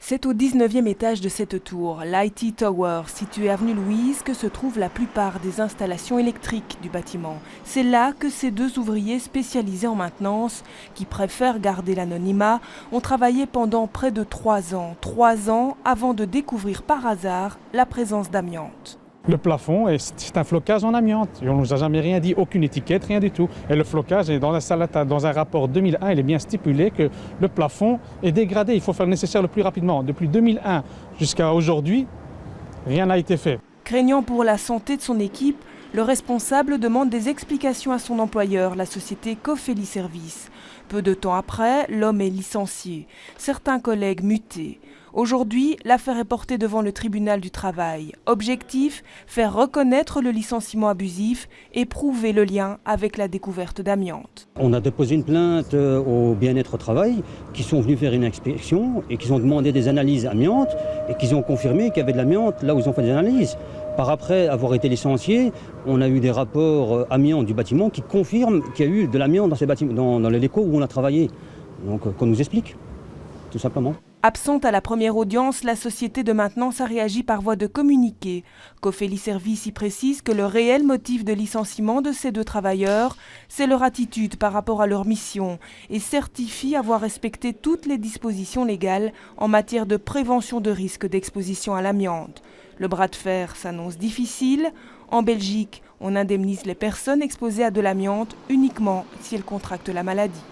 C'est au 19e étage de cette tour, l'IT Tower, située avenue Louise, que se trouvent la plupart des installations électriques du bâtiment. C'est là que ces deux ouvriers spécialisés en maintenance, qui préfèrent garder l'anonymat, ont travaillé pendant près de 3 ans. 3 ans avant de découvrir par hasard la présence d'amiante. Le plafond, c'est un flocage en amiante. Et on ne nous a jamais rien dit, aucune étiquette, rien du tout. Et le flocage est dans un rapport 2001, il est bien stipulé que le plafond est dégradé. Il faut faire le nécessaire le plus rapidement. Depuis 2001 jusqu'à aujourd'hui, rien n'a été fait. Craignant pour la santé de son équipe, le responsable demande des explications à son employeur, la société Cofeli Service. Peu de temps après, l'homme est licencié. Certains collègues mutés. Aujourd'hui, l'affaire est portée devant le tribunal du travail. Objectif, faire reconnaître le licenciement abusif et prouver le lien avec la découverte d'amiante. On a déposé une plainte au bien-être au travail, qui sont venus faire une inspection et qui ont demandé des analyses amiante et qui ont confirmé qu'il y avait de l'amiante là où ils ont fait des analyses. Par après avoir été licenciés, on a eu des rapports amiante du bâtiment qui confirment qu'il y a eu de l'amiante dans ces bâtiments, dans les locaux où on a travaillé. Donc qu'on nous explique, tout simplement. Absente à la première audience, la société de maintenance a réagi par voie de communiqué. Cofeli Service y précise que le réel motif de licenciement de ces deux travailleurs, c'est leur attitude par rapport à leur mission et certifie avoir respecté toutes les dispositions légales en matière de prévention de risque d'exposition à l'amiante. Le bras de fer s'annonce difficile. En Belgique, on indemnise les personnes exposées à de l'amiante uniquement si elles contractent la maladie.